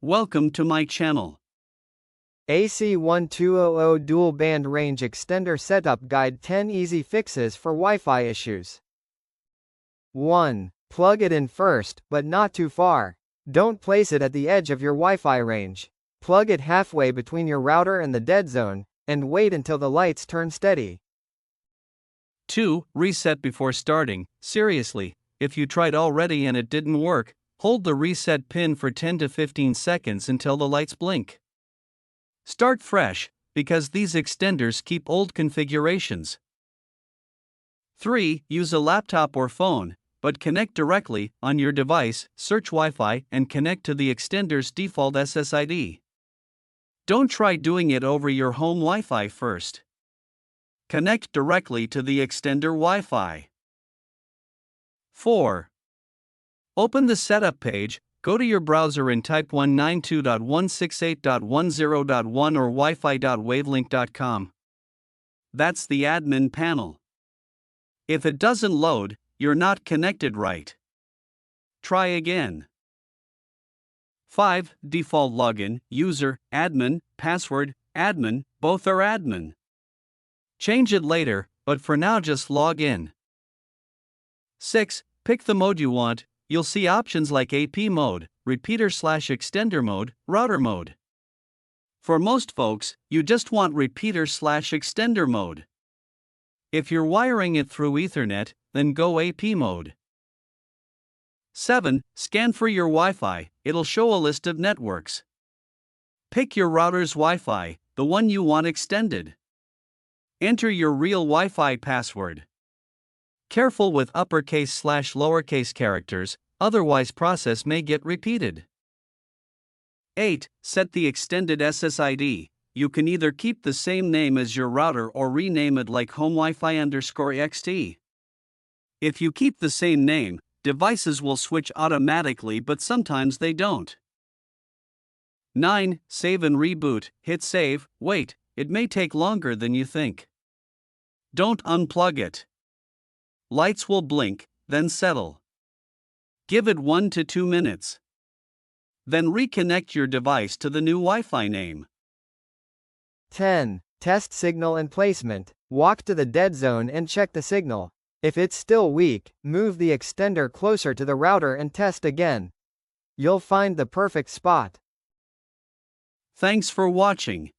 Welcome to my channel. AC1200 Dual Band Range Extender Setup Guide: 10 Easy Fixes for Wi-Fi Issues. 1. Plug it in first, but not too far. Don't place it at the edge of your Wi-Fi range. Plug it halfway between your router and the dead zone, and wait until the lights turn steady. 2. Reset before starting. Seriously, if you tried already and it didn't work, hold the reset pin for 10 to 15 seconds until the lights blink. Start fresh, because these extenders keep old configurations. 3. Use a laptop or phone, but connect directly on your device, search Wi-Fi, and connect to the extender's default SSID. Don't try doing it over your home Wi-Fi first. Connect directly to the extender Wi-Fi. 4. Open the setup page, go to your browser and type 192.168.10.1 or wifi.wavelink.com. That's the admin panel. If it doesn't load, you're not connected right. Try again. 5. Default login, user, admin, password, admin, both are admin. Change it later, but for now just log in. 6. Pick the mode you want. You'll see options like AP mode, repeater/extender mode, router mode. For most folks, you just want repeater/extender mode. If you're wiring it through Ethernet, then go AP mode. 7. Scan for your Wi-Fi, it'll show a list of networks. Pick your router's Wi-Fi, the one you want extended. Enter your real Wi-Fi password. Careful with uppercase/lowercase characters, otherwise process may get repeated. 8. Set the extended SSID. You can either keep the same name as your router or rename it like HomeWiFi_XT. If you keep the same name, devices will switch automatically, but sometimes they don't. 9. Save and reboot. Hit save, wait, it may take longer than you think. Don't unplug it. Lights will blink, then settle. Give it 1 to 2 minutes. Then reconnect your device to the new Wi-Fi name. 10. Test signal and placement. Walk to the dead zone and check the signal. If it's still weak, move the extender closer to the router and test again. You'll find the perfect spot. Thanks for watching.